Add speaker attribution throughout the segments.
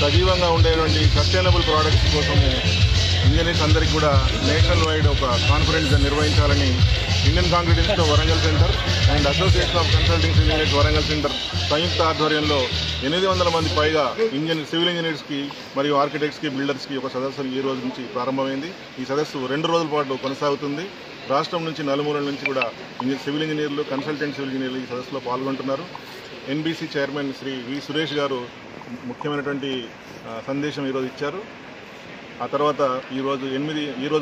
Speaker 1: సజీవంగా ఉండేటువంటి sustainable products కోసం ఇంజనీర్స్ అందరికీ కూడా నేషనల్ వైడ్ ఒక కాన్ఫరెన్స్ నిర్వహించాలని Indian concrete institute Warangal centre and association of consulting engineers Warangal centre సంయుక్త ఆధ్వర్యంలో 800 మంది పైగా సివిల్ ఇంజనీర్స్కి మరియు ఆర్కిటెక్ట్స్కి బిల్డర్స్కి ఒక సదస్సు ఈ రోజు నుంచి ప్రారంభమైంది. ఈ సదస్సు 2 రోజుల పాటు కొనసాగుతుంది. రాష్ట్రం నుంచి నలుమూలల నుంచి కూడా సివిల్ ఇంజనీర్లు, కన్సల్టెంట్ సివిల్ ఇంజనీర్లు ఈ సదస్సులో పాల్గొంటున్నారు. ఎన్బీసీ చైర్మన్ శ్రీ వి సురేష్ గారు ముఖ్యమైనటువంటి సందేశం ఈరోజు ఇచ్చారు. ఆ తర్వాత ఈరోజు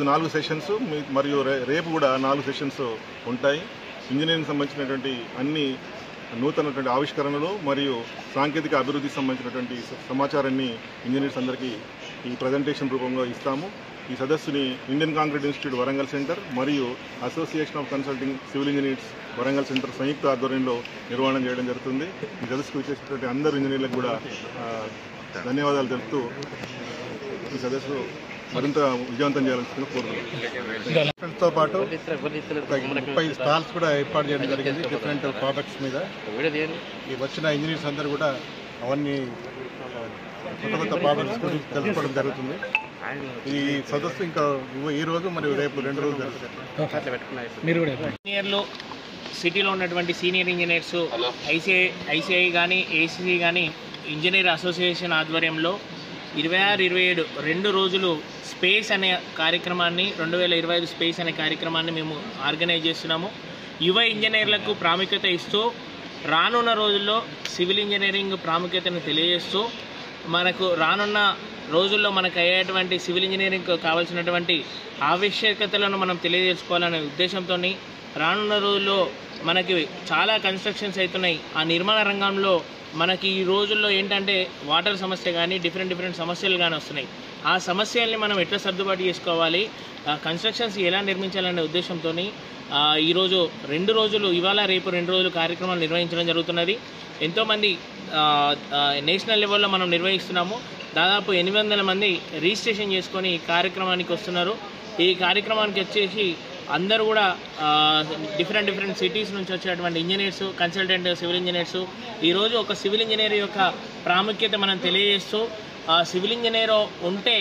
Speaker 1: 4 సెషన్స్ మరియు రేపు కూడా 4 సెషన్స్ ఉంటాయి. ఇంజనీరింగ్ సంబంధించినటువంటి అన్ని నూతనటువంటి ఆవిష్కరణలు మరియు సాంకేతిక అభివృద్ధికి సంబంధించినటువంటి సమాచారాన్ని ఇంజనీర్స్ అందరికీ ఈ ప్రజెంటేషన్ రూపంలో ఇస్తాము. ఈ సదస్సుని Indian concrete institute Warangal centre మరియు association of consulting civil engineers Warangal centre సంయుక్త ఆధ్వర్యంలో నిర్వహణ చేయడం జరుగుతుంది. ఈ సదస్సుకు వచ్చేసినటువంటి అందరు ఇంజనీర్లకు కూడా ధన్యవాదాలు తెలుపుతూ ఈ సదస్సు మరింత విజయవంతం చేయాలని కోరుతున్నాం.
Speaker 2: పాటు 30 స్టాల్స్ కూడా ఏర్పాటు చేయడం జరిగింది డిఫరెంట్ ప్రోడక్ట్స్ మీద. ఈ వచ్చిన ఇంజనీర్స్ అందరూ కూడా అవన్నీ కొత్త ప్రోడక్ట్స్ గురించి తెలుసుకోవడం జరుగుతుంది. ఈ సదస్సు ఇంకా ఈ రోజు మరియు రేపు 2 రోజులు జరుగుతుంది.
Speaker 3: ఇంజనీర్లు సిటీలో ఉన్నటువంటి సీనియర్ ఇంజనీర్స్ ఐసిఐ కానీ ఏసీసీ కానీ ఇంజనీర్ అసోసియేషన్ ఆధ్వర్యంలో 26-27 2 రోజులు స్పేస్ అనే కార్యక్రమాన్ని 2025 స్పేస్ అనే కార్యక్రమాన్ని మేము ఆర్గనైజ్ చేస్తున్నాము. యువ ఇంజనీర్లకు ప్రాముఖ్యత ఇస్తూ రానున్న రోజుల్లో సివిల్ ఇంజనీరింగ్ ప్రాముఖ్యతను తెలియజేస్తూ మనకు రానున్న రోజుల్లో మనకు అయ్యేటువంటి సివిల్ ఇంజనీరింగ్ కావాల్సినటువంటి ఆవశ్యకతలను మనం తెలియజేసుకోవాలనే ఉద్దేశంతో రానున్న రోజుల్లో మనకి చాలా కన్స్ట్రక్షన్స్ అవుతున్నాయి. ఆ నిర్మాణ రంగంలో మనకి ఈ రోజుల్లో ఏంటంటే వాటర్ సమస్య కానీ డిఫరెంట్ సమస్యలు కానీ వస్తున్నాయి. ఆ సమస్యల్ని మనం ఎట్లా సర్దుబాటు చేసుకోవాలి, కన్స్ట్రక్షన్స్ ఎలా నిర్మించాలనే ఉద్దేశంతో ఈరోజు 2 రోజులు ఇవాళ రేపు 2 రోజులు కార్యక్రమాలు నిర్వహించడం జరుగుతున్నది. ఎంతోమంది నేషనల్ లెవెల్లో మనం నిర్వహిస్తున్నాము. దాదాపు 800 మంది రిజిస్ట్రేషన్ చేసుకొని ఈ కార్యక్రమానికి వస్తున్నారు. ఈ కార్యక్రమానికి వచ్చేసి అందరూ కూడా డిఫరెంట్ సిటీస్ నుంచి వచ్చేటువంటి ఇంజనీర్స్, కన్సల్టెంట్ సివిల్ ఇంజనీర్స్ ఈరోజు ఒక సివిల్ ఇంజనీర్ యొక్క ప్రాముఖ్యత మనం తెలియజేస్తూ సివిల్ ఇంజనీర్ ఉంటే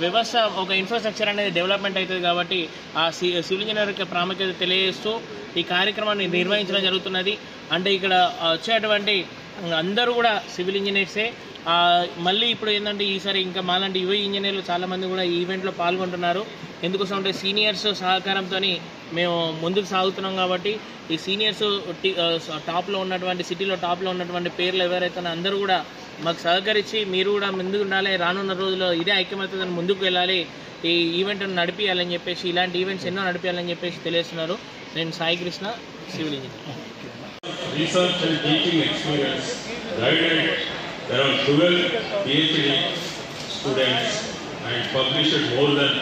Speaker 3: వ్యవస్థ ఒక ఇన్ఫ్రాస్ట్రక్చర్ అనేది డెవలప్మెంట్ అవుతుంది కాబట్టి ఆ సివిల్ ఇంజనీర్ యొక్క ప్రాముఖ్యత తెలియజేస్తూ ఈ కార్యక్రమాన్ని నిర్వహించడం జరుగుతున్నది. అంటే ఇక్కడ వచ్చేటువంటి అందరూ కూడా సివిల్ ఇంజనీర్సే. మళ్ళీ ఇప్పుడు ఏంటంటే ఈసారి ఇంకా మాలాంటి యువ ఇంజనీర్లు చాలామంది కూడా ఈ ఈవెంట్లో పాల్గొంటున్నారు. ఎందుకోసం అంటే సీనియర్స్ సహకారంతో మేము ముందుకు సాగుతున్నాం కాబట్టి ఈ సీనియర్స్ టాప్లో ఉన్నటువంటి సిటీలో టాప్లో ఉన్నటువంటి పేర్లు ఎవరైతే అందరూ కూడా మాకు సహకరించి మీరు కూడా ముందుకు ఉండాలి, రానున్న రోజుల్లో ఇదే ఐక్యమత్యతను ముందుకు వెళ్ళాలి, ఈ ఈవెంట్ను నడిపించాలని చెప్పేసి ఇలాంటి ఈవెంట్స్ ఎన్నో నడిపించాలని చెప్పేసి తెలియజేస్తున్నారు. నేను Sai Krishna, civil engineer.
Speaker 4: Research and teaching experience guided around 12 PhD students and published more than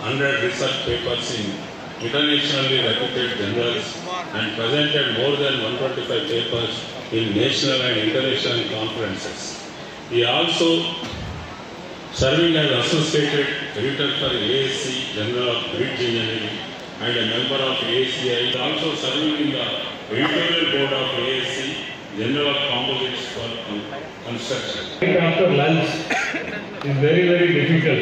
Speaker 4: 100 research papers in internationally reputed journals and presented more than 125 papers in national and international conferences. He also serving as associated editor for ASC Journal of Bridge Engineering and a member of ACI. He is also serving in the editorial board of ASC Journal of Composites for Construction.
Speaker 5: After lunch is very difficult.